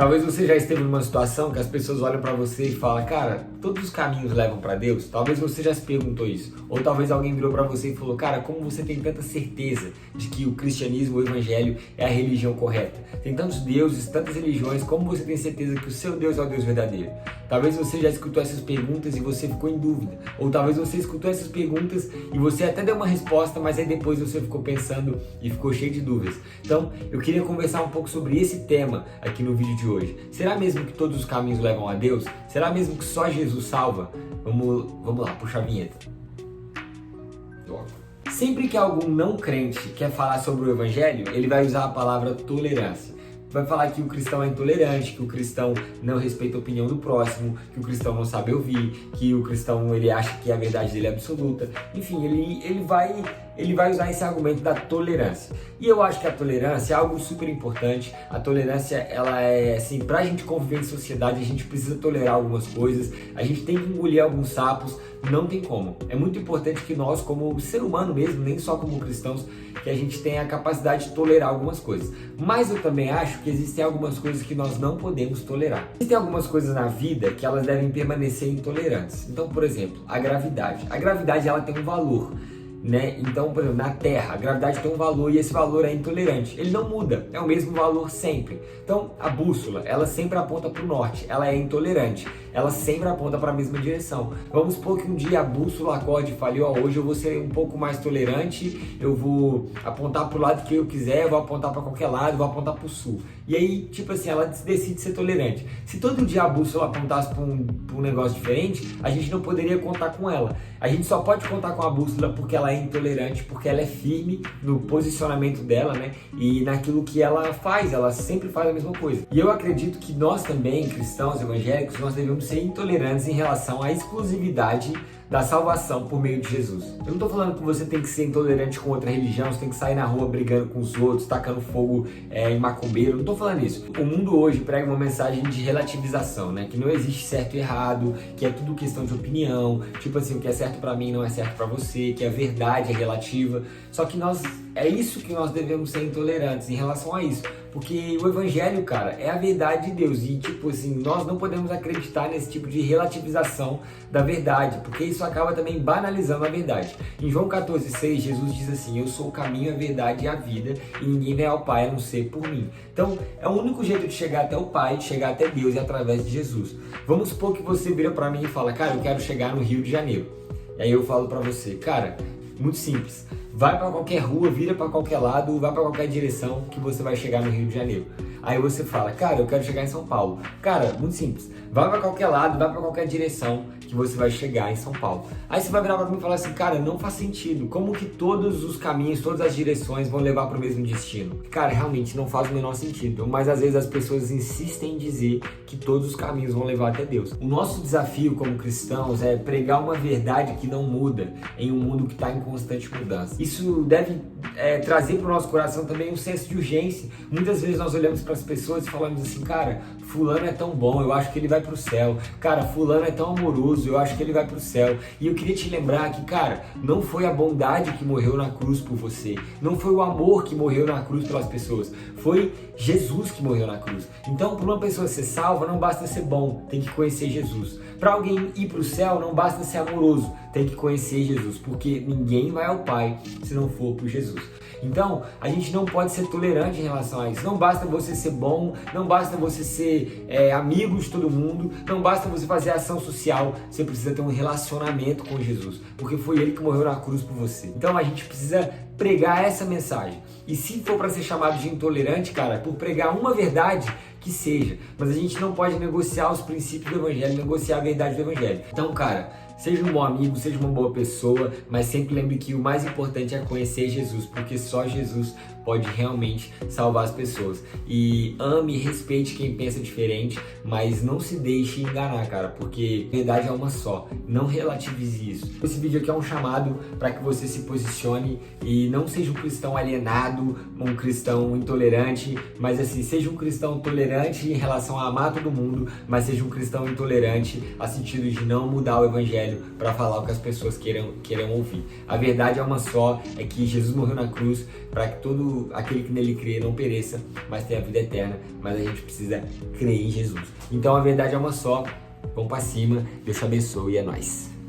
Talvez você já esteve numa situação que as pessoas olham pra você e falam, cara, todos os caminhos levam pra Deus? Talvez você já se perguntou isso. Ou talvez alguém virou pra você e falou, cara, como você tem tanta certeza de que o cristianismo, o evangelho é a religião correta? Tem tantos deuses, tantas religiões, como você tem certeza que o seu Deus é o Deus verdadeiro? Talvez você já escutou essas perguntas e você ficou em dúvida. Ou talvez você escutou essas perguntas e você até deu uma resposta, mas aí depois você ficou pensando e ficou cheio de dúvidas. Então, eu queria conversar um pouco sobre esse tema aqui no vídeo de hoje. Será mesmo que todos os caminhos levam a Deus? Será mesmo que só Jesus salva? Vamos lá, puxa a vinheta. Sempre que algum não crente quer falar sobre o evangelho, ele vai usar a palavra tolerância. Vai falar que o cristão é intolerante, que o cristão não respeita a opinião do próximo, que o cristão não sabe ouvir, que o cristão ele acha que a verdade dele é absoluta. Enfim, ele vai usar esse argumento da tolerância. E eu acho que a tolerância é algo super importante. A tolerância, ela é assim, pra gente conviver em sociedade, a gente precisa tolerar algumas coisas, a gente tem que engolir alguns sapos, não tem como. É muito importante que nós, como ser humano mesmo, nem só como cristãos, que a gente tenha a capacidade de tolerar algumas coisas. Mas eu também acho que existem algumas coisas que nós não podemos tolerar. Existem algumas coisas na vida que elas devem permanecer intolerantes. Então, por exemplo, a gravidade. A gravidade, ela tem um valor, né? Então, por exemplo, na Terra, a gravidade tem um valor e esse valor é intolerante. Ele não muda, é o mesmo valor sempre. Então, a bússola, ela sempre aponta para o norte, ela é intolerante. Ela sempre aponta para a mesma direção. Vamos supor que um dia a bússola acorde e fale, ó, hoje eu vou ser um pouco mais tolerante, eu vou apontar para o lado que eu quiser, vou apontar para qualquer lado, vou apontar para o sul. E aí, tipo assim, ela decide ser tolerante. Se todo dia a bússola apontasse para um negócio diferente, a gente não poderia contar com ela. A gente só pode contar com a bússola porque ela é intolerante, porque ela é firme no posicionamento dela, né? E naquilo que ela faz, ela sempre faz a mesma coisa. E eu acredito que nós também, cristãos evangélicos, nós devemos ser intolerantes em relação à exclusividade da salvação por meio de Jesus. Eu não estou falando que você tem que ser intolerante com outra religião, você tem que sair na rua brigando com os outros, tacando fogo em macumbeiro, não estou falando isso. O mundo hoje prega uma mensagem de relativização, né? Que não existe certo e errado, que é tudo questão de opinião, tipo assim, o que é certo para mim não é certo para você, que a verdade é relativa. Só que é isso que nós devemos ser intolerantes em relação a isso. Porque o evangelho, cara, é a verdade de Deus. E, tipo assim, nós não podemos acreditar nesse tipo de relativização da verdade, porque isso acaba também banalizando a verdade. Em João 14,6, Jesus diz assim, eu sou o caminho, a verdade e a vida, e ninguém vem ao Pai a não ser por mim. Então, é o único jeito de chegar até o Pai, de chegar até Deus, é através de Jesus. Vamos supor que você vira pra mim e fala, cara, eu quero chegar no Rio de Janeiro. E aí eu falo pra você, cara, muito simples. Vai para qualquer rua, vira para qualquer lado, vai para qualquer direção que você vai chegar no Rio de Janeiro. Aí você fala, cara, eu quero chegar em São Paulo. Cara, muito simples. Vai para qualquer lado, vai para qualquer direção que você vai chegar em São Paulo. Aí você vai virar para mim e falar assim, cara, não faz sentido. Como que todos os caminhos, todas as direções vão levar para o mesmo destino? Cara, realmente não faz o menor sentido. Mas às vezes as pessoas insistem em dizer que todos os caminhos vão levar até Deus. O nosso desafio como cristãos é pregar uma verdade que não muda em um mundo que está em constante mudança. Isso deve trazer para o nosso coração também um senso de urgência. Muitas vezes nós olhamos para as pessoas e falamos assim, cara, fulano é tão bom, eu acho que ele vai para o céu. Cara, fulano é tão amoroso, eu acho que ele vai para o céu. E eu queria te lembrar que, cara, não foi a bondade que morreu na cruz por você. Não foi o amor que morreu na cruz pelas pessoas. Foi Jesus que morreu na cruz. Então, para uma pessoa ser salva, não basta ser bom, tem que conhecer Jesus. Para alguém ir para o céu, não basta ser amoroso, tem que conhecer Jesus, porque ninguém vai ao Pai se não for por Jesus. Então, a gente não pode ser tolerante em relação a isso. Não basta você ser bom, não basta você ser amigo de todo mundo, não basta você fazer ação social, você precisa ter um relacionamento com Jesus, porque foi Ele que morreu na cruz por você. Então, a gente precisa pregar essa mensagem. E se for para ser chamado de intolerante, cara, por pregar uma verdade, que seja. Mas a gente não pode negociar os princípios do Evangelho, negociar a verdade do Evangelho. Então, cara, seja um bom amigo, seja uma boa pessoa, mas sempre lembre que o mais importante é conhecer Jesus, porque só Jesus pode realmente salvar as pessoas. E ame e respeite quem pensa diferente, mas não se deixe enganar, cara, porque a verdade é uma só. Não relativize isso. Esse vídeo aqui é um chamado para que você se posicione e não seja um cristão alienado, um cristão intolerante, mas assim, seja um cristão tolerante em relação a amar todo mundo, mas seja um cristão intolerante a sentido de não mudar o evangelho para falar o que as pessoas queiram ouvir. A verdade é uma só, é que Jesus morreu na cruz para que todo aquele que nele crê não pereça, mas tenha a vida eterna. Mas a gente precisa crer em Jesus. Então a verdade é uma só. Vamos pra cima. Deus te abençoe e é nóis.